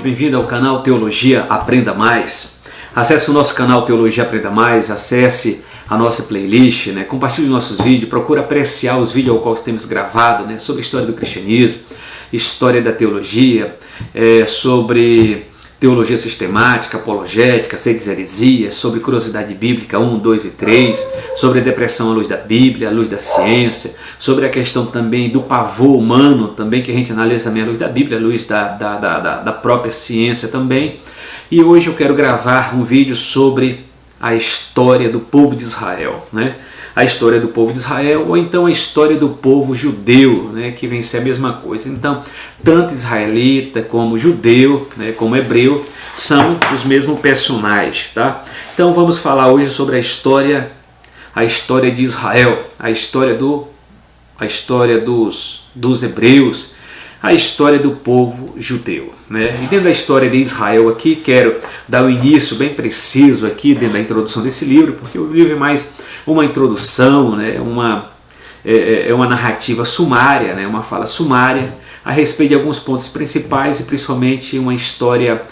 bem-vindo ao canal Teologia Aprenda Mais. Acesse o nosso canal Teologia Aprenda Mais, acesse a nossa playlist, compartilhe nossos vídeos, procure apreciar os vídeos ao qual temos gravado, sobre a história do cristianismo, história da teologia, sobre teologia sistemática, apologética, sedes heresias, sobre curiosidade bíblica 1, 2 e 3, sobre a depressão à luz da Bíblia, à luz da ciência, sobre a questão também do pavor humano, também que a gente analisa também à luz da Bíblia, à luz da própria ciência também. E hoje eu quero gravar um vídeo sobre a história do povo de Israel, a história do povo de Israel, ou então a história do povo judeu, que vem ser a mesma coisa. Então, tanto israelita como judeu, como hebreu, são os mesmos personagens, tá? Então vamos falar hoje sobre a história de Israel, a história dos hebreus, a história do povo judeu. E dentro da história de Israel aqui, quero dar um início bem preciso aqui dentro da introdução desse livro, porque o livro é mais uma introdução, é uma narrativa sumária, uma fala sumária a respeito de alguns pontos principais e principalmente uma história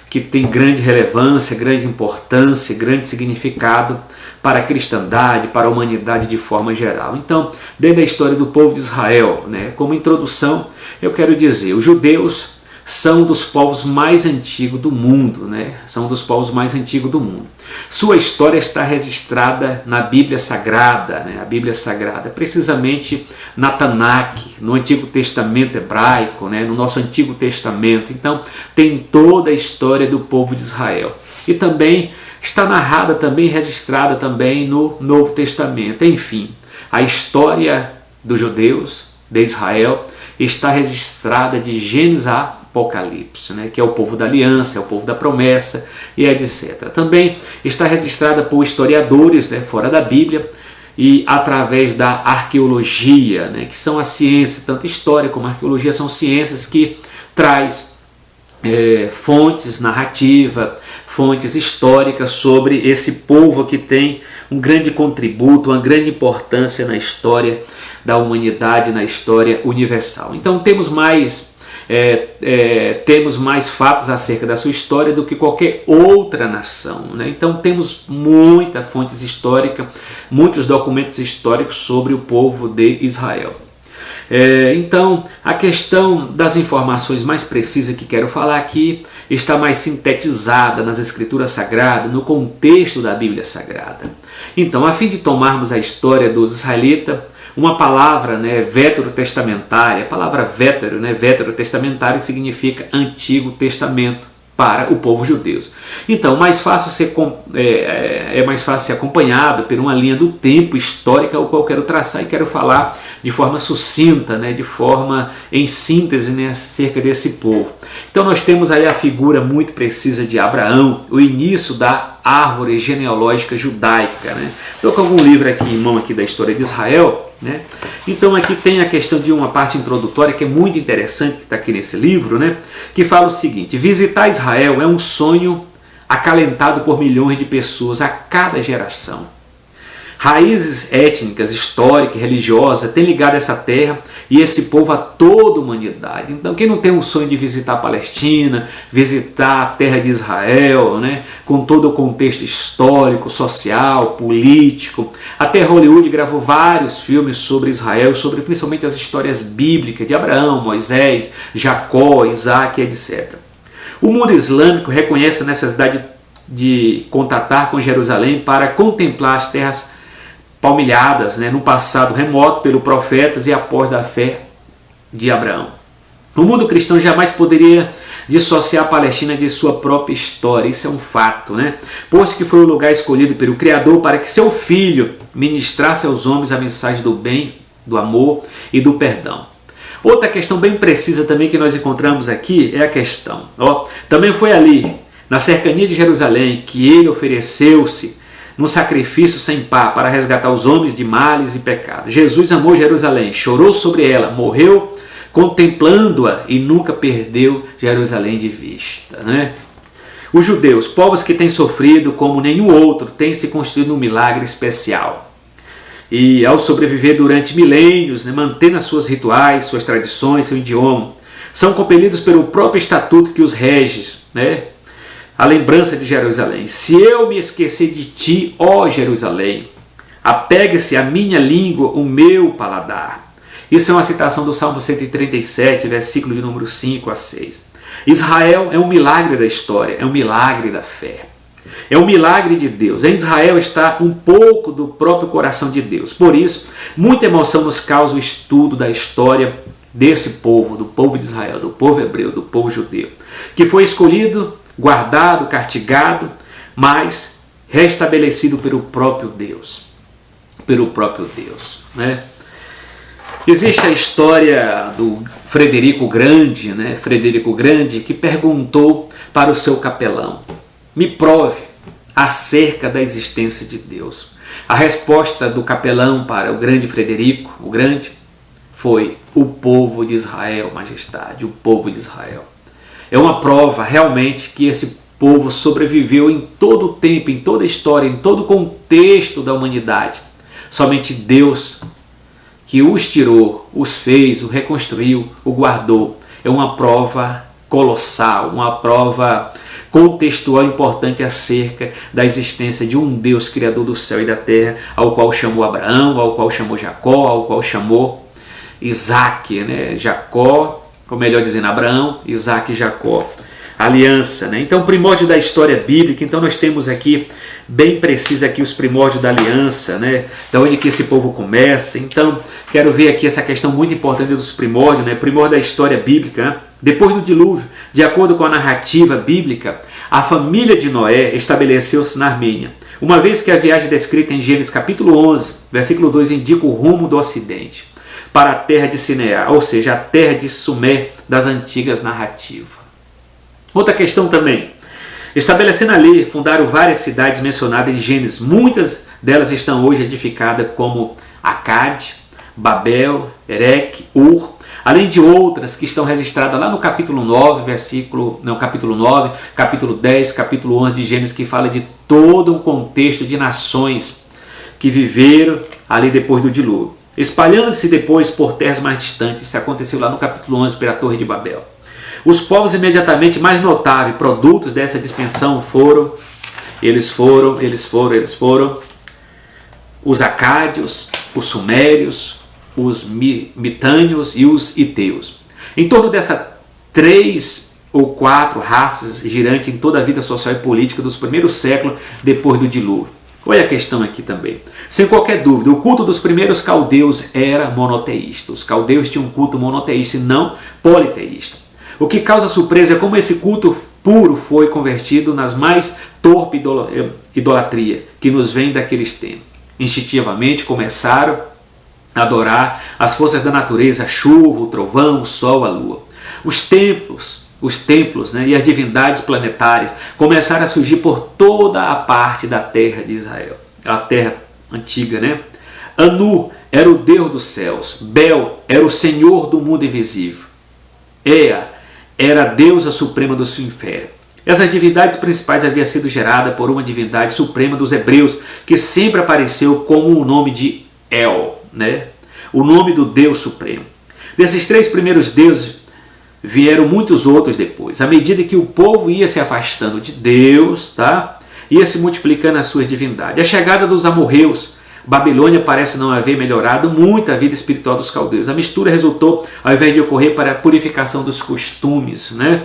que tem grande relevância, grande importância, grande significado para a cristandade, para a humanidade de forma geral. Então, dentro da história do povo de Israel, como introdução, eu quero dizer, os judeus são um dos povos mais antigos do mundo, São um dos povos mais antigos do mundo. Sua história está registrada na Bíblia Sagrada, a Bíblia Sagrada, precisamente na Tanakh, no Antigo Testamento hebraico, no nosso Antigo Testamento. Então, tem toda a história do povo de Israel. E também está narrada, também registrada também no Novo Testamento. Enfim, a história dos judeus, de Israel, está registrada de Gênesis a Apocalipse, que é o povo da aliança, é o povo da promessa e etc. Também está registrada por historiadores fora da Bíblia e através da arqueologia, que são a ciência, tanto história como arqueologia, são ciências que traz fontes narrativas, fontes históricas sobre esse povo que tem um grande contributo, uma grande importância na história da humanidade, na história universal. Então temos mais fatos acerca da sua história do que qualquer outra nação. Então temos muitas fontes históricas, muitos documentos históricos sobre o povo de Israel. Então a questão das informações mais precisas que quero falar aqui está mais sintetizada nas Escrituras Sagradas, no contexto da Bíblia Sagrada. Então, a fim de tomarmos a história dos israelitas, uma palavra veterotestamentária, a palavra veterotestamentária significa Antigo Testamento para o povo judeu. Então, é mais fácil ser acompanhado por uma linha do tempo histórica, o qual quero traçar e quero falar de forma sucinta, de forma em síntese acerca desse povo. Então nós temos aí a figura muito precisa de Abraão, o início da árvore genealógica judaica. Estou com algum livro aqui em mão aqui da história de Israel. Então aqui tem a questão de uma parte introdutória que é muito interessante, que está aqui nesse livro, que fala o seguinte: visitar Israel é um sonho acalentado por milhões de pessoas a cada geração. Raízes étnicas, históricas, religiosas têm ligado essa terra e esse povo a toda a humanidade. Então quem não tem um sonho de visitar a Palestina, visitar a terra de Israel, com todo o contexto histórico, social, político. Até Hollywood gravou vários filmes sobre Israel, sobre principalmente as histórias bíblicas de Abraão, Moisés, Jacó, Isaac, etc. O mundo islâmico reconhece a necessidade de contatar com Jerusalém para contemplar as terras palmilhadas no passado remoto pelo profetas e após da fé de Abraão. O mundo cristão jamais poderia dissociar a Palestina de sua própria história, isso é um fato, posto que foi o lugar escolhido pelo Criador para que seu Filho ministrasse aos homens a mensagem do bem, do amor e do perdão. Outra questão bem precisa também que nós encontramos aqui é a questão, também foi ali, na cercania de Jerusalém, que ele ofereceu-se num sacrifício sem par para resgatar os homens de males e pecados. Jesus amou Jerusalém, chorou sobre ela, morreu contemplando-a e nunca perdeu Jerusalém de vista. Os judeus, povos que têm sofrido como nenhum outro, têm se constituído num milagre especial. E ao sobreviver durante milênios, mantendo as suas rituais, suas tradições, seu idioma, São compelidos pelo próprio estatuto que os rege, né? A lembrança de Jerusalém. Se eu me esquecer de ti, ó Jerusalém, apegue-se a minha língua, o meu paladar. Isso é uma citação do Salmo 137, versículo de número 5 a 6. Israel é um milagre da história, é um milagre da fé. É um milagre de Deus. Em Israel está um pouco do próprio coração de Deus. Por isso, muita emoção nos causa o estudo da história desse povo, do povo de Israel, do povo hebreu, do povo judeu, que foi escolhido, guardado, castigado, mas restabelecido pelo próprio Deus. Pelo próprio Deus, né? Existe a história do Frederico Grande, né? Frederico Grande, que perguntou para o seu capelão: me prove acerca da existência de Deus. A resposta do capelão para o grande Frederico, o Grande, foi: o povo de Israel, majestade, o povo de Israel. É uma prova realmente que esse povo sobreviveu em todo o tempo, em toda a história, em todo o contexto da humanidade. Somente Deus, que os tirou, os fez, o reconstruiu, o guardou. É uma prova colossal, uma prova contextual importante acerca da existência de um Deus criador do céu e da terra, ao qual chamou Abraão, ao qual chamou Jacó, ao qual chamou Isaac, né? Jacó, ou melhor dizendo, Abraão, Isaac e Jacó. Aliança, né? Então, primórdio da história bíblica. Então, nós temos aqui bem preciso aqui os primórdios da aliança, né? Da onde que esse povo começa. Então, quero ver aqui essa questão muito importante dos primórdios, né? Primórdio da história bíblica, né? Depois do dilúvio, de acordo com a narrativa bíblica, a família de Noé estabeleceu-se na Armênia, uma vez que a viagem descrita em Gênesis capítulo 11, versículo 2, indica o rumo do ocidente para a terra de Sinear, ou seja, a terra de Sumer das antigas narrativas. Outra questão também. Estabelecendo ali, fundaram várias cidades mencionadas em Gênesis. Muitas delas estão hoje edificadas como Acade, Babel, Erech, Ur, além de outras que estão registradas lá no capítulo 9, capítulo 10, capítulo 11 de Gênesis, que fala de todo um contexto de nações que viveram ali depois do dilúvio. Espalhando-se depois por terras mais distantes, isso aconteceu lá no capítulo 11 pela Torre de Babel. Os povos imediatamente mais notáveis, produtos dessa dispersão, foram os acádios, os sumérios, os mitânios e os iteus. Em torno dessas 3 ou 4 raças girantes em toda a vida social e política dos primeiros séculos depois do dilúvio. Olha a questão aqui também. Sem qualquer dúvida, o culto dos primeiros caldeus era monoteísta. Os caldeus tinham um culto monoteísta e não politeísta. O que causa surpresa é como esse culto puro foi convertido nas mais torpe idolatria que nos vem daqueles tempos. Instintivamente começaram a adorar as forças da natureza, a chuva, o trovão, o sol, a lua. Os templos, né, e as divindades planetárias começaram a surgir por toda a parte da terra de Israel, a terra antiga, né? Anu era o Deus dos céus, Bel era o Senhor do mundo invisível, Ea era a deusa suprema do inferno. Essas divindades principais haviam sido geradas por uma divindade suprema dos hebreus, que sempre apareceu como o nome de El, né? O nome do Deus Supremo. Desses 3 primeiros deuses vieram muitos outros depois. À medida que o povo ia se afastando de Deus, tá? Ia se multiplicando as suas divindades. A chegada dos amorreus, Babilônia parece não haver melhorado muito a vida espiritual dos caldeus. A mistura resultou, ao invés de ocorrer, para a purificação dos costumes, né?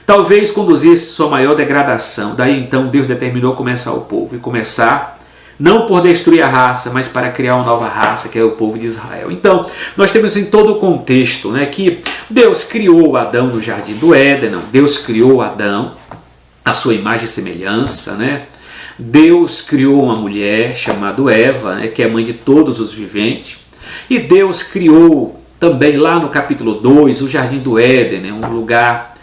Talvez conduzisse sua maior degradação. Daí então Deus determinou começar o povo. E começar não por destruir a raça, mas para criar uma nova raça, que é o povo de Israel. Então, nós temos em todo o contexto, né, que Deus criou Adão no jardim do Éden. Não. Deus criou Adão à sua imagem e semelhança, né? Deus criou uma mulher chamada Eva, né, que é mãe de todos os viventes. E Deus criou também lá no capítulo 2 o jardim do Éden, né, um lugar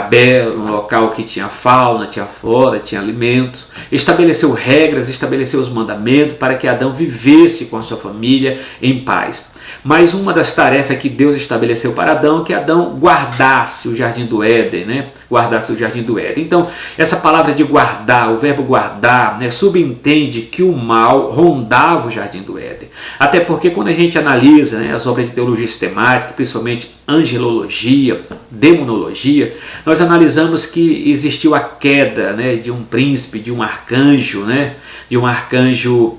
belo, um local que tinha fauna, tinha flora, tinha alimentos. Estabeleceu regras, estabeleceu os mandamentos para que Adão vivesse com a sua família em paz. Mas uma das tarefas que Deus estabeleceu para Adão é que Adão guardasse o jardim do Éden, né? Guardasse o jardim do Éden. Então, essa palavra de guardar, o verbo guardar, né, subentende que o mal rondava o jardim do Éden. Até porque quando a gente analisa, né, as obras de teologia sistemática, principalmente angelologia, demonologia, nós analisamos que existiu a queda, né, de um príncipe, de um arcanjo, né, de um arcanjo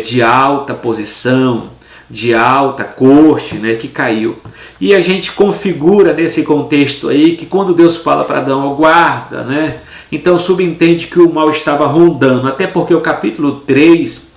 de alta posição, de alta corte, né, que caiu. E a gente configura nesse contexto aí que quando Deus fala para Adão, guarda, né, então subentende que o mal estava rondando, até porque o capítulo 3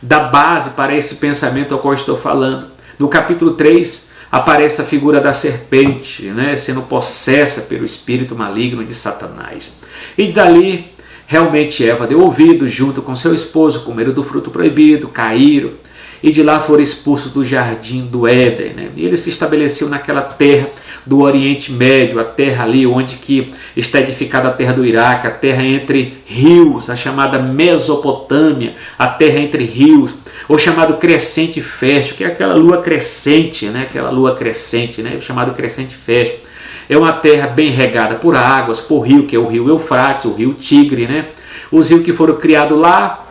dá base para esse pensamento ao qual estou falando. No capítulo 3 aparece a figura da serpente, né, sendo possessa pelo espírito maligno de Satanás. E dali, realmente Eva deu ouvido junto com seu esposo, comeram do fruto proibido, caíram, e de lá foram expulsos do jardim do Éden, né? E ele se estabeleceu naquela terra do Oriente Médio, a terra ali onde que está edificada a terra do Iraque, a terra entre rios, a chamada Mesopotâmia, a terra entre rios, ou chamado crescente fértil, que é aquela lua crescente, né? Aquela lua crescente, né? Chamado crescente fértil. É uma terra bem regada por águas, por rio, que é o rio Eufrates, o rio Tigre, né? Os rios que foram criados lá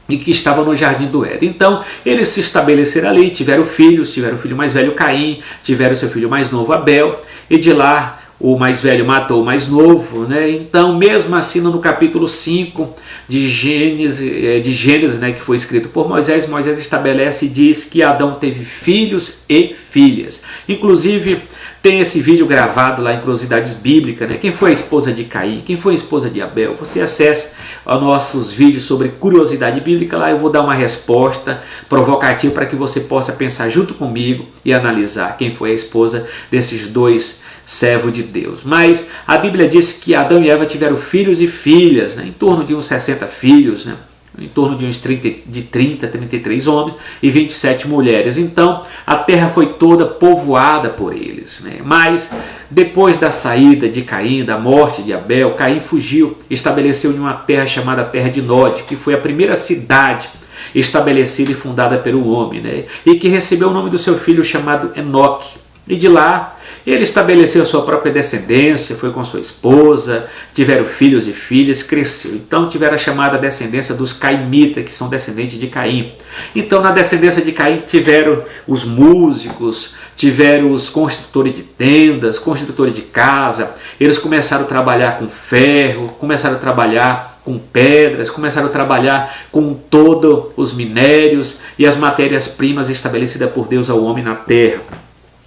e que estavam no jardim do Éden. Então, eles se estabeleceram ali, tiveram filhos, tiveram o filho mais velho Caim, tiveram seu filho mais novo Abel, e de lá o mais velho matou o mais novo, né? Então, mesmo assim, no capítulo 5 de Gênesis, né, que foi escrito por Moisés, Moisés estabelece e diz que Adão teve filhos e filhas. Inclusive, tem esse vídeo gravado lá em Curiosidades Bíblicas, né? Quem foi a esposa de Caim? Quem foi a esposa de Abel? Você acessa os nossos vídeos sobre curiosidade bíblica, lá eu vou dar uma resposta provocativa para que você possa pensar junto comigo e analisar quem foi a esposa desses dois servos de Deus. Mas a Bíblia diz que Adão e Eva tiveram filhos e filhas, né? Em torno de uns 60 filhos, né? Em torno de uns 33 homens e 27 mulheres. Então a terra foi toda povoada por eles, né? Mas depois da saída de Caim, da morte de Abel, Caim fugiu, estabeleceu em uma terra chamada Terra de Nod, que foi a primeira cidade estabelecida e fundada pelo homem, né? E que recebeu o nome do seu filho chamado Enoque. E de lá ele estabeleceu sua própria descendência, foi com sua esposa, tiveram filhos e filhas, cresceu. Então tiveram a chamada descendência dos caimitas, que são descendentes de Caim. Então na descendência de Caim tiveram os músicos, tiveram os construtores de tendas, construtores de casa. Eles começaram a trabalhar com ferro, começaram a trabalhar com pedras, começaram a trabalhar com todos os minérios e as matérias-primas estabelecidas por Deus ao homem na terra.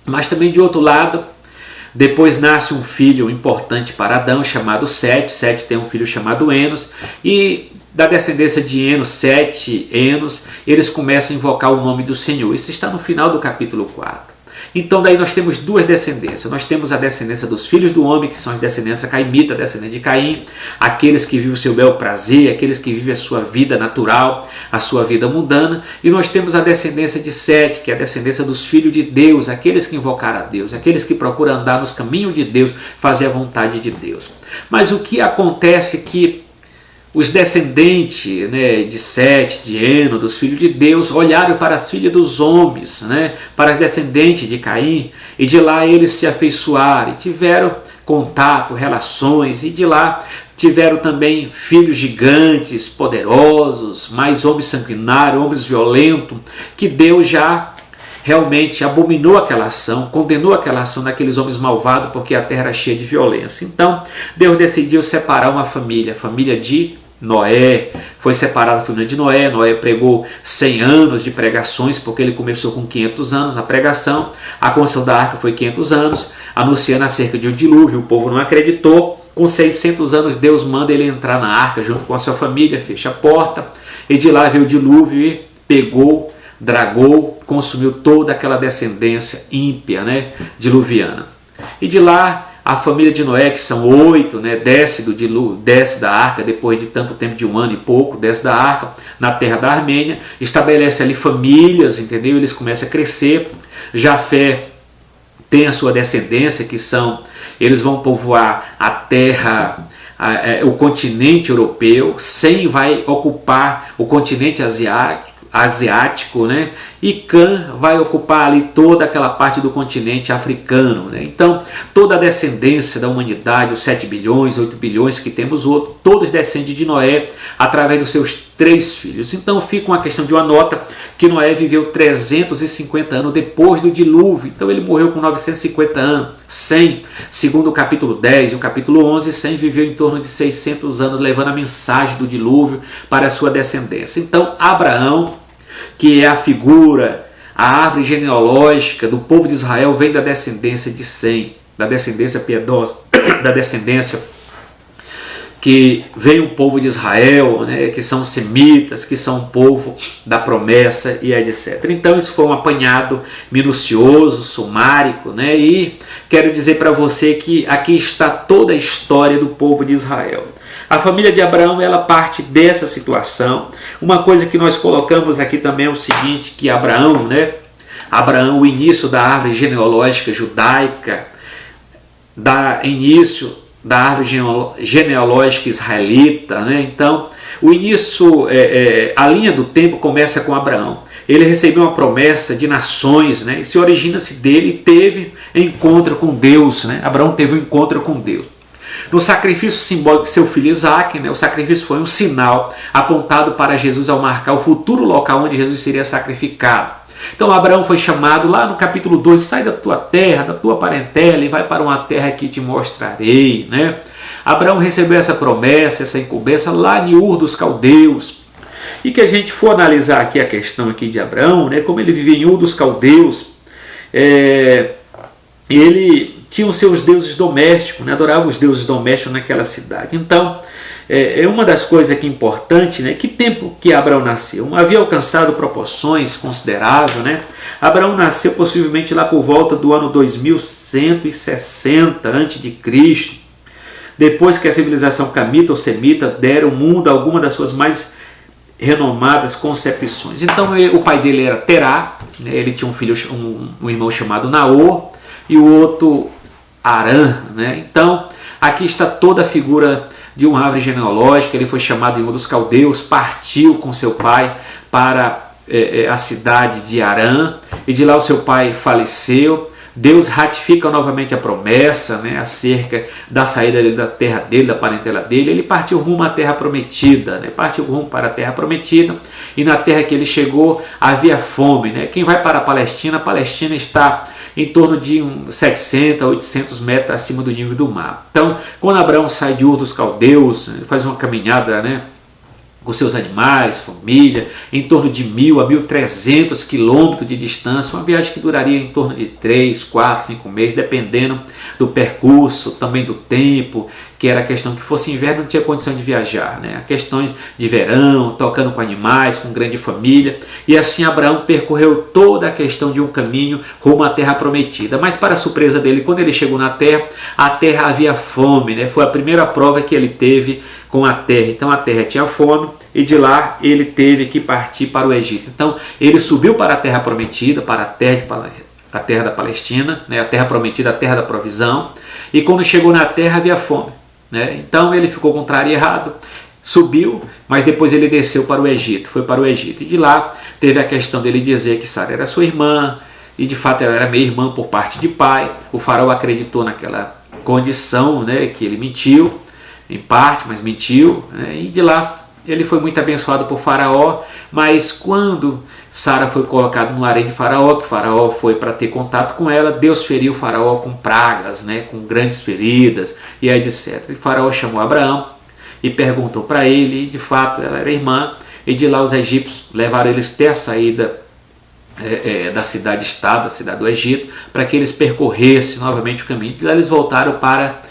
Mas também de outro lado, depois nasce um filho importante para Adão, chamado Sete. Sete tem um filho chamado Enos, e da descendência de Enos, Sete, Enos, eles começam a invocar o nome do Senhor. Isso está no final do capítulo 4. Então daí nós temos duas descendências. Nós temos a descendência dos filhos do homem, que são as descendências caimita, descendente de Caim, aqueles que vivem o seu bel prazer, aqueles que vivem a sua vida natural, a sua vida mundana. E nós temos a descendência de Sete, que é a descendência dos filhos de Deus, aqueles que invocaram a Deus, aqueles que procuram andar nos caminhos de Deus, fazer a vontade de Deus. Mas o que acontece é que os descendentes, né, de Sete, de Eno, dos filhos de Deus, olharam para as filhas dos homens, né, para as descendentes de Caim, e de lá eles se afeiçoaram e tiveram contato, relações, e de lá tiveram também filhos gigantes, poderosos, mais homens sanguinários, homens violentos, que Deus já realmente abominou aquela ação, condenou aquela ação daqueles homens malvados, porque a terra era cheia de violência. Então Deus decidiu separar uma família, a família de Noé. Foi separada a família de Noé. Noé pregou 100 anos de pregações, porque ele começou com 500 anos na pregação. A construção da arca foi 500 anos, anunciando acerca de um dilúvio. O povo não acreditou. Com 600 anos Deus manda ele entrar na arca junto com a sua família, fecha a porta, e de lá veio o dilúvio e pegou, dragou, consumiu toda aquela descendência ímpia, né, diluviana. E de lá a família de Noé, que são 8, né, desce da arca depois de tanto tempo, de 1 ano e pouco, desce da arca na terra da Armênia, estabelece ali famílias, entendeu? Eles começam a crescer. Jafé tem a sua descendência, que são, eles vão povoar a terra, o continente europeu. Sem vai ocupar o continente asiático, asiático, né? E Cã vai ocupar ali toda aquela parte do continente africano, né? Então, toda a descendência da humanidade, os 7 bilhões, 8 bilhões que temos hoje, todos descendem de Noé através dos seus 3 filhos. Então, fica uma questão de uma nota que Noé viveu 350 anos depois do dilúvio. Então, ele morreu com 950 anos. Sem, segundo o capítulo 10 e o capítulo 11, Sem viveu em torno de 600 anos, levando a mensagem do dilúvio para a sua descendência. Então, Abraão, que é a figura, a árvore genealógica do povo de Israel, vem da descendência de Sem, da descendência piedosa, da descendência que veio o povo de Israel, né, que são semitas, que são o povo da promessa e etc. Então isso foi um apanhado minucioso, sumárico, né, e quero dizer para você que aqui está toda a história do povo de Israel. A família de Abraão, ela parte dessa situação. Uma coisa que nós colocamos aqui também é o seguinte, que Abraão, né, Abraão, o início da árvore genealógica judaica, dá início da árvore genealógica israelita, né? Então, o início, a linha do tempo começa com Abraão. Ele recebeu uma promessa de nações, né? E se origina-se dele e teve encontro com Deus, né? Abraão teve um encontro com Deus. No sacrifício simbólico de seu filho Isaac, né? O sacrifício foi um sinal apontado para Jesus ao marcar o futuro local onde Jesus seria sacrificado. Então Abraão foi chamado lá no capítulo 2, sai da tua terra, da tua parentela e vai para uma terra que te mostrarei, né? Abraão recebeu essa promessa, essa incumbência lá em Ur dos Caldeus. E que a gente for analisar aqui a questão aqui de Abraão, né? Como ele vivia em Ur dos Caldeus, ele tinha os seus deuses domésticos, né? Adorava os deuses domésticos naquela cidade. Então, é uma das coisas que é importante, né? Que tempo que Abraão nasceu? Havia alcançado proporções consideráveis, né? Abraão nasceu possivelmente lá por volta do ano 2160 a.C., depois que a civilização camita ou semita deram ao mundo alguma das suas mais renomadas concepções. Então o pai dele era Terá, né? Ele tinha um filho, um irmão chamado Naor e o outro Arã, né? Então aqui está toda a figura de uma árvore genealógica. Ele foi chamado em Ur dos Caldeus, partiu com seu pai para a cidade de Arã, e de lá o seu pai faleceu. Deus ratifica novamente a promessa, né, acerca da saída dele, da terra dele, da parentela dele. Ele partiu rumo à terra prometida, né, partiu rumo para a terra prometida, e na terra que ele chegou havia fome, né? Quem vai para a Palestina está em torno de 700 a 800 metros acima do nível do mar. Então, quando Abraão sai de Ur dos Caldeus, faz uma caminhada, né, com seus animais, família, em torno de 1.000 a 1.300 quilômetros de distância, uma viagem que duraria em torno de 3, 4, 5 meses, dependendo do percurso, também do tempo, que era a questão que fosse inverno não tinha condição de viajar, né? Questões de verão, tocando com animais, com grande família, e assim Abraão percorreu toda a questão de um caminho rumo à terra prometida. Mas para a surpresa dele, quando ele chegou na terra, a terra havia fome, né? Foi a primeira prova que ele teve com a terra. Então a terra tinha fome e de lá ele teve que partir para o Egito. Então ele subiu para a terra prometida, para a terra da Palestina, né? A terra prometida, a terra da provisão, e quando chegou na terra havia fome, né? Então ele ficou contrariado, subiu, mas depois ele desceu para o Egito, foi para o Egito, e de lá teve a questão dele dizer que Sara era sua irmã, e de fato ela era meia irmã por parte de pai. O faraó acreditou naquela condição, né, que ele mentiu, em parte, mas mentiu, né? E de lá ele foi muito abençoado por Faraó. Mas quando Sara foi colocada no harém de Faraó, que Faraó foi para ter contato com ela, Deus feriu Faraó com pragas, né? Com grandes feridas e etc. E Faraó chamou Abraão e perguntou para ele, e de fato ela era irmã, e de lá os egípcios levaram eles até a saída da cidade-estado, da cidade do Egito, para que eles percorressem novamente o caminho. De lá eles voltaram para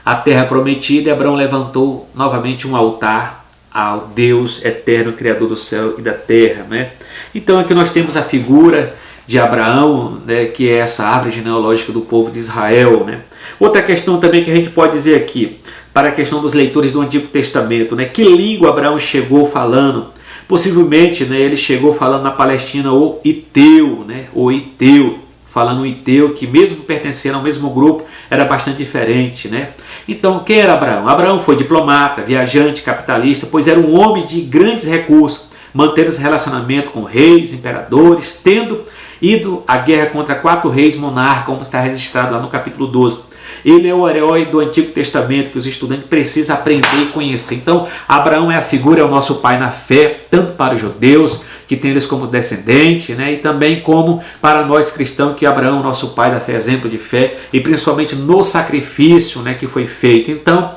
a terra prometida, e Abraão levantou novamente um altar ao Deus eterno, Criador do céu e da terra, né? Então aqui nós temos a figura de Abraão, né, que é essa árvore genealógica do povo de Israel, né? Outra questão também que a gente pode dizer aqui, para a questão dos leitores do Antigo Testamento, né? Que língua Abraão chegou falando? Possivelmente, né, ele chegou falando na Palestina o Iteu, né? O Iteu, falando um Iteu que, mesmo pertencendo ao mesmo grupo, era bastante diferente, né? Então, quem era Abraão? Abraão foi diplomata, viajante, capitalista, pois era um homem de grandes recursos, mantendo esse relacionamento com reis, imperadores, tendo ido à guerra contra 4 reis monarcas, como está registrado lá no capítulo 12. Ele é o herói do Antigo Testamento que os estudantes precisam aprender e conhecer. Então, Abraão é a figura, é o nosso pai na fé, tanto para os judeus, que tem eles como descendente, né? E também como para nós cristãos, que Abraão é o nosso pai da fé, exemplo de fé, e principalmente no sacrifício, né, que foi feito. Então,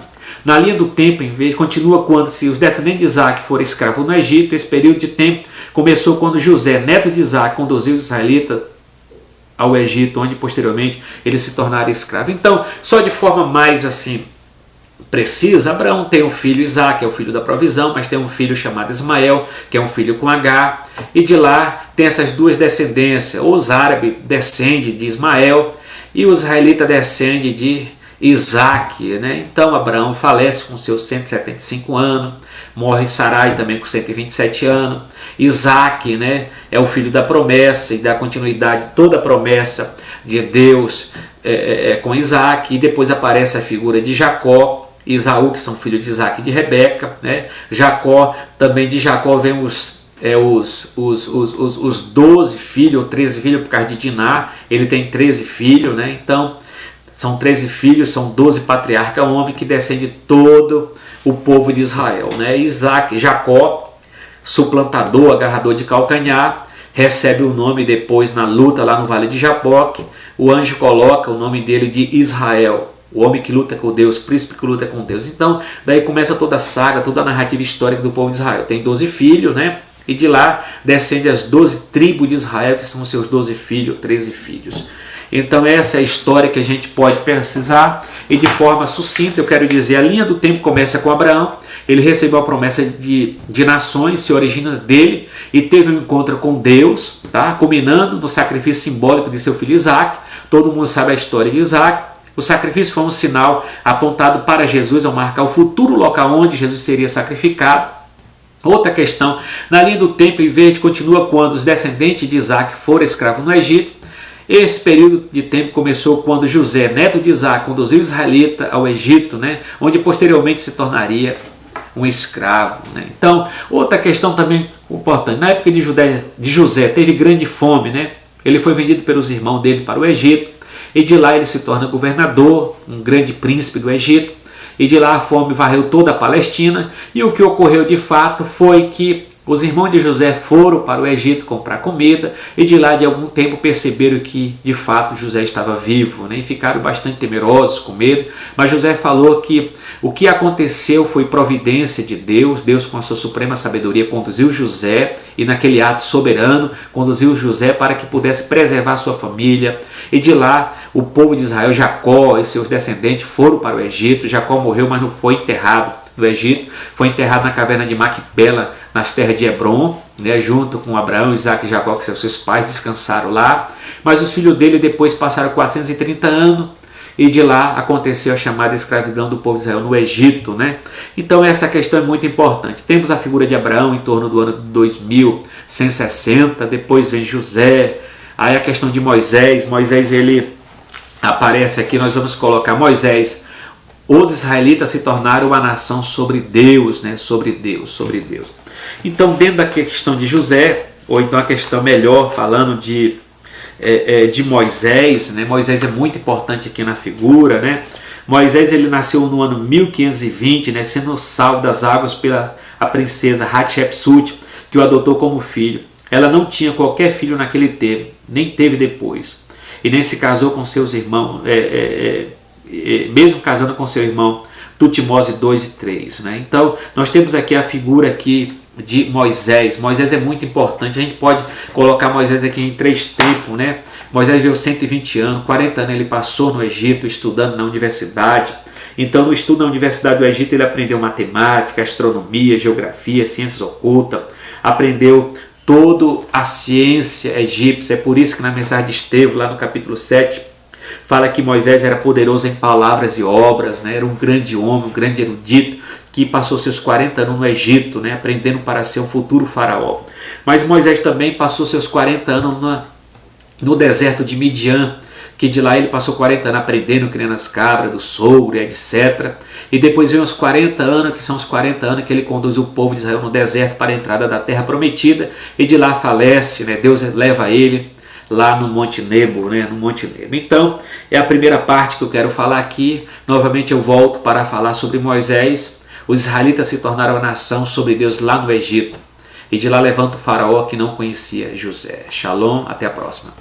na linha do tempo, em vez, continua quando se os descendentes de Isaac foram escravos no Egito. Esse período de tempo começou quando José, neto de Isaac, conduziu os israelitas ao Egito, onde posteriormente eles se tornaram escravos. Então, só de forma mais assim precisa, Abraão tem um filho Isaac, que é o filho da provisão, mas tem um filho chamado Ismael, que é um filho com H, e de lá tem essas duas descendências. Os árabes descendem de Ismael e os israelitas descendem de Isaac, né? Então Abraão falece com seus 175 anos, morre Sarai também com 127 anos. Isaac, né, é o filho da promessa e da continuidade de toda a promessa de Deus com Isaac. E depois aparece a figura de Jacó e Esaú, que são filhos de Isaac e de Rebeca, né? Jacó, também de Jacó vem os 12 filhos ou 13 filhos por causa de Diná. Ele tem 13 filhos, né? Então são 13 filhos, são 12 patriarcas homens que descendem todo o povo de Israel, né? Jacó, suplantador, agarrador de calcanhar, recebe o nome depois na luta lá no Vale de Jaboque. O anjo coloca o nome dele de Israel, o homem que luta com Deus, príncipe que luta com Deus. Então, daí começa toda a saga, toda a narrativa histórica do povo de Israel. Tem 12 filhos, né? E de lá descende as 12 tribos de Israel, que são seus 12 filhos, 13 filhos. Então essa é a história que a gente pode precisar, e de forma sucinta eu quero dizer, a linha do tempo começa com Abraão. Ele recebeu a promessa de nações, se origina dele, e teve um encontro com Deus, tá? Culminando no sacrifício simbólico de seu filho Isaac. Todo mundo sabe a história de Isaac. O sacrifício foi um sinal apontado para Jesus, ao marcar o futuro local onde Jesus seria sacrificado. Outra questão, na linha do tempo em verde, continua quando os descendentes de Isaac foram escravos no Egito. Esse período de tempo começou quando José, neto de Isaac, conduziu o israelita ao Egito, né? Onde posteriormente se tornaria um escravo, né? Então, outra questão também importante, na época de José teve grande fome, né? Ele foi vendido pelos irmãos dele para o Egito, e de lá ele se torna governador, um grande príncipe do Egito, e de lá a fome varreu toda a Palestina. E o que ocorreu de fato foi que os irmãos de José foram para o Egito comprar comida, e de lá de algum tempo perceberam que de fato José estava vivo, né? E ficaram bastante temerosos, com medo. Mas José falou que o que aconteceu foi providência de Deus. Deus, com a sua suprema sabedoria, conduziu José, e naquele ato soberano conduziu José para que pudesse preservar sua família. E de lá o povo de Israel, Jacó e seus descendentes, foram para o Egito. Jacó morreu, mas não foi enterrado no Egito, foi enterrado na caverna de Macpela, nas terras de Hebron, né, junto com Abraão, Isaac e Jacó, que são seus pais, descansaram lá. Mas os filhos dele depois passaram 430 anos, e de lá aconteceu a chamada escravidão do povo de Israel no Egito, né? Então essa questão é muito importante. Temos a figura de Abraão em torno do ano 2160, depois vem José, aí a questão de Moisés. Moisés, ele aparece aqui, nós vamos colocar Moisés. Os israelitas se tornaram uma nação sobre Deus, né? Sobre Deus, sobre Deus. Então, dentro da questão de José, ou então a questão melhor, falando de Moisés, né? Moisés é muito importante aqui na figura, né? Moisés, ele nasceu no ano 1520, né? Sendo salvo das águas pela a princesa Hatshepsut, que o adotou como filho. Ela não tinha qualquer filho naquele tempo, nem teve depois, e nem se casou com seus irmãos, mesmo casando com seu irmão Tutimose 2 e 3, né? Então nós temos aqui a figura aqui de Moisés. Moisés é muito importante. A gente pode colocar Moisés aqui em 3 tempos, né? Moisés viveu 120 anos, 40 anos ele passou no Egito estudando na universidade. Então no estudo na Universidade do Egito ele aprendeu matemática, astronomia, geografia, ciências ocultas, aprendeu toda a ciência egípcia. É por isso que na mensagem de Estevão, lá no capítulo 7, fala que Moisés era poderoso em palavras e obras, né? Era um grande homem, um grande erudito, que passou seus 40 anos no Egito, né? Aprendendo para ser um futuro faraó. Mas Moisés também passou seus 40 anos no deserto de Midian, que de lá ele passou 40 anos aprendendo, criando as cabras do sogro, etc. E depois vem os 40 anos, que são os 40 anos que ele conduz o povo de Israel no deserto para a entrada da terra prometida, e de lá falece, né? Deus leva ele lá no Monte Nebo, né? No Monte Nebo. Então, é a primeira parte que eu quero falar aqui. Novamente eu volto para falar sobre Moisés. Os israelitas se tornaram a nação sobre Deus lá no Egito. E de lá levanta o faraó que não conhecia José. Shalom, até a próxima.